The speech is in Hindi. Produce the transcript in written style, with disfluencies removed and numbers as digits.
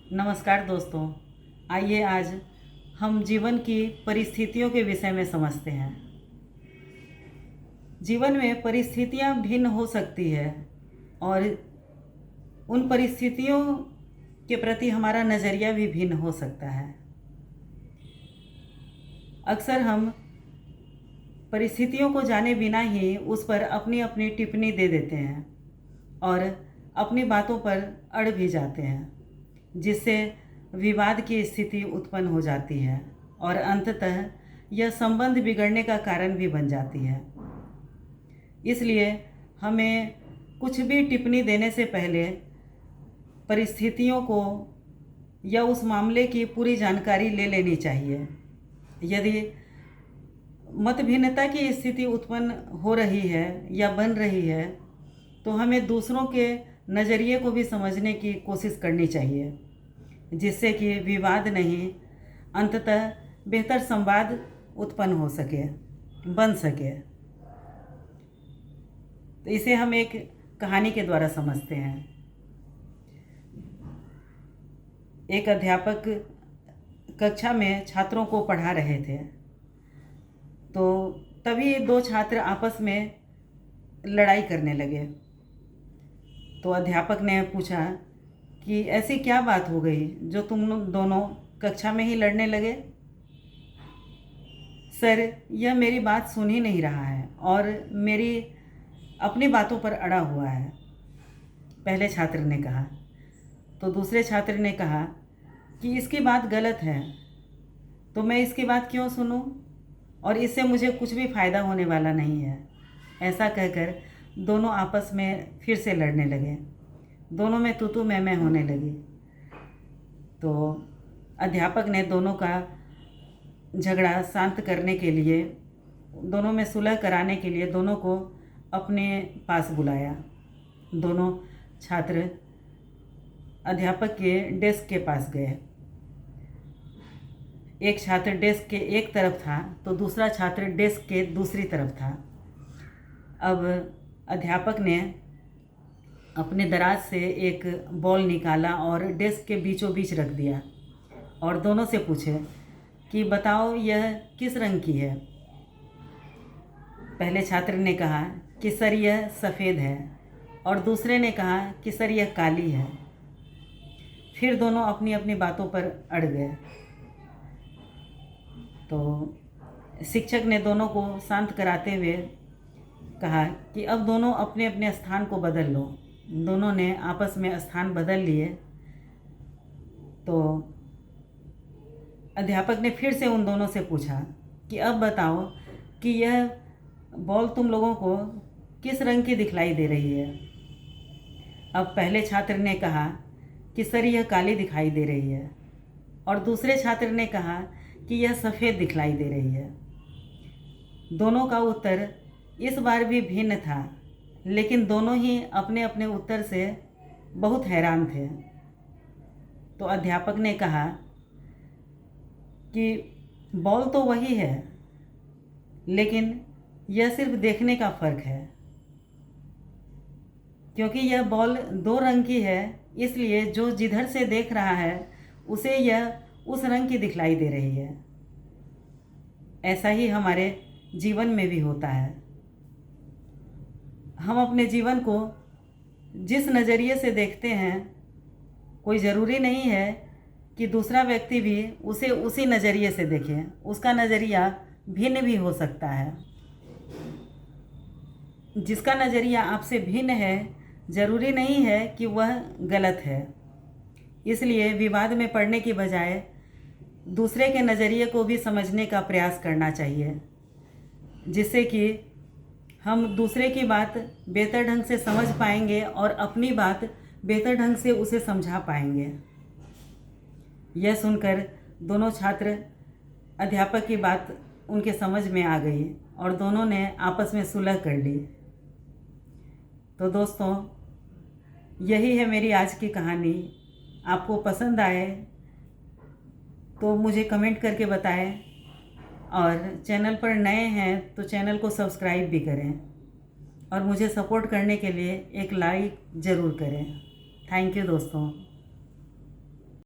नमस्कार दोस्तों। आइए आज हम जीवन की परिस्थितियों के विषय में समझते हैं। जीवन में परिस्थितियां भिन्न हो सकती है और उन परिस्थितियों के प्रति हमारा नज़रिया भी भिन्न हो सकता है। अक्सर हम परिस्थितियों को जाने बिना ही उस पर अपनी अपनी टिप्पणी दे देते हैं और अपनी बातों पर अड़ भी जाते हैं, जिससे विवाद की स्थिति उत्पन्न हो जाती है और अंततः यह संबंध बिगड़ने का कारण भी बन जाती है। इसलिए हमें कुछ भी टिप्पणी देने से पहले परिस्थितियों को या उस मामले की पूरी जानकारी ले लेनी चाहिए। यदि मतभिन्नता की स्थिति उत्पन्न हो रही है या बन रही है तो हमें दूसरों के नज़रिए को भी समझने की कोशिश करनी चाहिए, जिससे कि विवाद नहीं अंततः बेहतर संवाद उत्पन्न हो सके, बन सके। तो इसे हम एक कहानी के द्वारा समझते हैं। एक अध्यापक कक्षा में छात्रों को पढ़ा रहे थे, तो तभी दो छात्र आपस में लड़ाई करने लगे। तो अध्यापक ने पूछा कि ऐसी क्या बात हो गई जो तुम दोनों कक्षा में ही लड़ने लगे? सर, यह मेरी बात सुन ही नहीं रहा है और मेरी अपनी बातों पर अड़ा हुआ है, पहले छात्र ने कहा। तो दूसरे छात्र ने कहा कि इसकी बात गलत है, तो मैं इसकी बात क्यों सुनूं और इससे मुझे कुछ भी फ़ायदा होने वाला नहीं है। ऐसा कहकर दोनों आपस में फिर से लड़ने लगे। दोनों में तू मैं होने लगी। तो अध्यापक ने दोनों का झगड़ा शांत करने के लिए, दोनों में सुलह कराने के लिए दोनों को अपने पास बुलाया। दोनों छात्र अध्यापक के डेस्क के पास गए। एक छात्र डेस्क के एक तरफ था तो दूसरा छात्र डेस्क के दूसरी तरफ था। अब अध्यापक ने अपने दराज से एक बॉल निकाला और डेस्क के बीचों बीच रख दिया और दोनों से पूछे कि बताओ यह किस रंग की है। पहले छात्र ने कहा कि सर यह सफ़ेद है और दूसरे ने कहा कि सर यह काली है। फिर दोनों अपनी अपनी बातों पर अड़ गए। तो शिक्षक ने दोनों को शांत कराते हुए कहा कि अब दोनों अपने अपने स्थान को बदल लो। दोनों ने आपस में स्थान बदल लिए। तो अध्यापक ने फिर से उन दोनों से पूछा कि अब बताओ कि यह बॉल तुम लोगों को किस रंग की दिखलाई दे रही है। अब पहले छात्र ने कहा कि सर यह काली दिखाई दे रही है और दूसरे छात्र ने कहा कि यह सफ़ेद दिखलाई दे रही है। दोनों का उत्तर इस बार भी भिन्न था, लेकिन दोनों ही अपने अपने उत्तर से बहुत हैरान थे। तो अध्यापक ने कहा कि बॉल तो वही है, लेकिन यह सिर्फ देखने का फ़र्क है। क्योंकि यह बॉल दो रंग की है, इसलिए जो जिधर से देख रहा है उसे यह उस रंग की दिखलाई दे रही है। ऐसा ही हमारे जीवन में भी होता है। हम अपने जीवन को जिस नज़रिए से देखते हैं, कोई ज़रूरी नहीं है कि दूसरा व्यक्ति भी उसे उसी नज़रिए से देखे। उसका नज़रिया भिन्न भी हो सकता है। जिसका नज़रिया आपसे भिन्न है, ज़रूरी नहीं है कि वह गलत है। इसलिए विवाद में पड़ने की बजाय दूसरे के नज़रिए को भी समझने का प्रयास करना चाहिए, जिससे कि हम दूसरे की बात बेहतर ढंग से समझ पाएंगे और अपनी बात बेहतर ढंग से उसे समझा पाएंगे। यह सुनकर दोनों छात्र अध्यापक की बात उनके समझ में आ गई और दोनों ने आपस में सुलह कर ली। तो दोस्तों, यही है मेरी आज की कहानी। आपको पसंद आए तो मुझे कमेंट करके बताएं और चैनल पर नए हैं तो चैनल को सब्सक्राइब भी करें और मुझे सपोर्ट करने के लिए एक लाइक ज़रूर करें। थैंक यू दोस्तों।